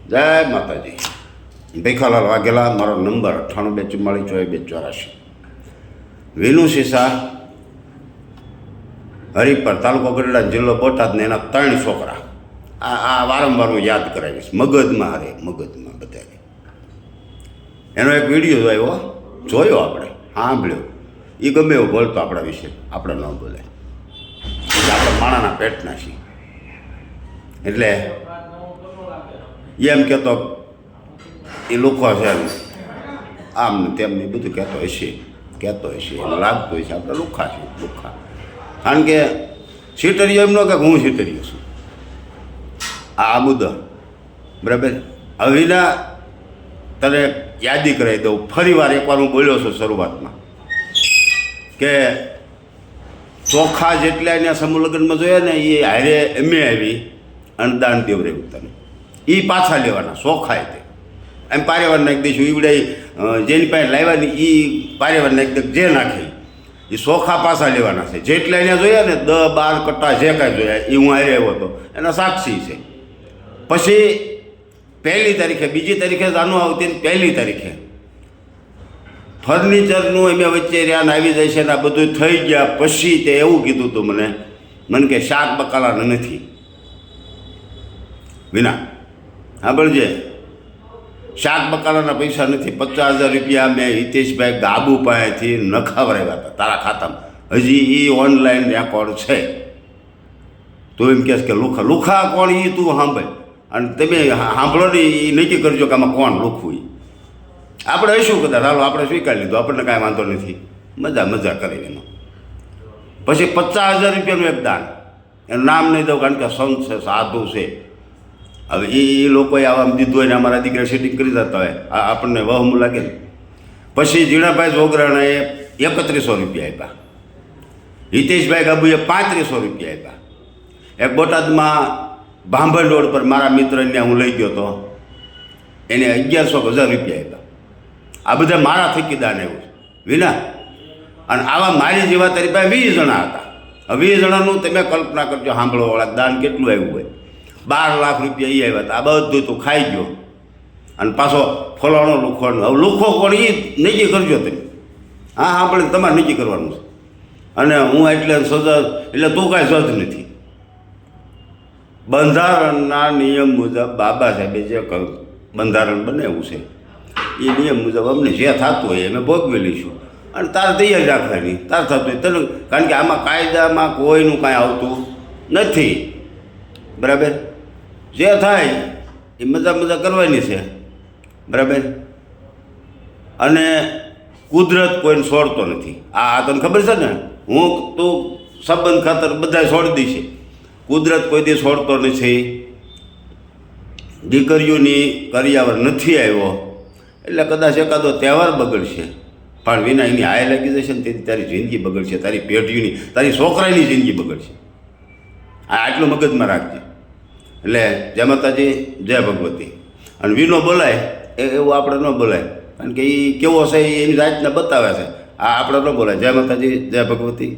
જય માતાજી. ભીખાલાલ વાઘેલા, મારો નંબર 98244484. વિનુ સીસા, હરિપર, તાલુકો ગઢડા, જિલ્લો બોટાદ ને એના 3 છોકરા. આ વારંવાર હું યાદ કરાવીશ, મગજમાં હારે, મગજમાં બધાને. એનો એક વિડીયો જોયો આપણે, સાંભળ્યો. એ ગમે એવો બોલતો આપણા વિશે, આપણે ન બોલે. આપણે માણાના પેટના છીએ. એટલે એમ કહેતો એ લોકો છે આમ ને તેમને બધું કહેતો હશે એને લાગતું હશે આપણે લુખા છીએ, લુખા. કારણ કે સીટરીઓ એમ ન કે હું સીટરીઓ છું. આ મુદ્દો બરાબર. હવેના તને યાદી કરાવી દઉં. ફરી વાર એકવાર હું બોલ્યો છું શરૂઆતમાં કે ચોખા જેટલા એના સમૂહ લગ્નમાં જોયા ને એ હારે એમે આવી અને દાન દેવરેવું તને એ પાછા લેવાના ચોખાય તે એમ પારેવાર નાખી દઈશું. ઈવડે જેની પાસે લાવ્યા ને એ પારેવાર નાખી દે, જે નાખે એ ચોખા પાછા લેવાના છે. જેટલા એને જોયા ને 10-12 કટ્ટા જે કાંઈ જોયા એ હું હારે આવ્યો હતો, એના સાક્ષી છે. પછી 1લી તારીખે, 2જી તારીખે જાણવા આવતી ને 1લી તારીખે ફર્નિચરનું એમ વચ્ચે રહ્યા આવી જાય છે ને આ બધું થઈ ગયા. પછી તે એવું કીધું હતું મને કે શાક બકાલા નથી વિના. સાંભળજે, શાક બકાલાના પૈસા નથી. 50,000 રૂપિયા મેં હિતેશભાઈ ગાબુ પાસેથી નખાવરાવ્યા હતા તારા ખાતામાં. હજી એ ઓનલાઈન રેકોર્ડ છે. તું એમ કહેશ કે લુખા કોણ એ તું સાંભળ, અને તમે સાંભળો ને એ નક્કી કરજો કે આમાં કોણ લુખવું. આપણે હશું કદાચ, હાલો આપણે સ્વીકારી લીધું, આપણને કાંઈ વાંધો નથી, મજા કરી એનો. પછી 50,000 રૂપિયાનું એક દાન, એનું નામ નહીં દઉં કારણ કે સંત છે, સાધુ છે. હવે એ લોકોએ આવા દીધું હોય ને અમારા દીકરા સેટિંગ કરી દેતા હોય, આપણને વહમું લાગે ને. પછી જીણાભાઈ જોગરાણાએ 3100 રૂપિયા આપ્યા. હિતેશભાઈ ગાબુએ 3500 રૂપિયા આપ્યા. એક બોટાદમાં ભાંભણ રોડ પર મારા મિત્રને હું લઈ ગયો હતો, એને 1100 રૂપિયા આપ્યા. આ બધા મારા થકી દાન એવું વિના. અને આવા મારી જેવા તારી પાસે 20 જણા હતા. 20 જણાનું તમે કલ્પના કરજો, સાંભળવાવાળા દાન કેટલું આવ્યું હોય. 12 લાખ રૂપિયા એ આવ્યા હતા. આ બધું તું ખાઈ ગયો અને પાછો ફલાણો લુખો. હવે લુખો કોણ એ નક્કી કરજો તમે. હા સાંભળીને તમારે નક્કી કરવાનું છે. અને હું એટલે સજા એટલે તું કાંઈ સજ નથી. બંધારણના નિયમ મુજબ બાબા સાહેબે જે બંધારણ બનાવ્યું છે એ નિયમ મુજબ અમને જે થતું હોય અમે ભોગવી લઈશું. અને તારે તૈયાર રાખવાની, તાર થતું હોય તને. કારણ કે આમાં કાયદામાં કોઈનું કાંઈ આવતું નથી, બરાબર. જે થાય એ મજા કરવાની છે, બરાબર. અને કુદરત કોઈને છોડતો નથી. આ તને ખબર છે ને, હું તું સંબંધ ખાતર બધા છોડી દઈશ. કુદરત કોઈ દી છોડતો નથી. દીકરીઓની કરિયાવર નથી આવ્યો એટલે કદાચ એકાદો તહેવાર બગડશે, પણ વિના એની હાય લાગી જશે ને તેથી તારી જિંદગી બગડશે, તારી પેઢીની, તારી છોકરાની જિંદગી બગડશે. આટલું મગજમાં રાખજે. એટલે જય માતાજી, જય ભગવતી. અને વિનો બોલાય એવું આપણે ન બોલાય, કારણ કે એ કેવો છે એની જાતને બતાવે છે. આ આપણે ન બોલાય. જય માતાજી, જય ભગવતી.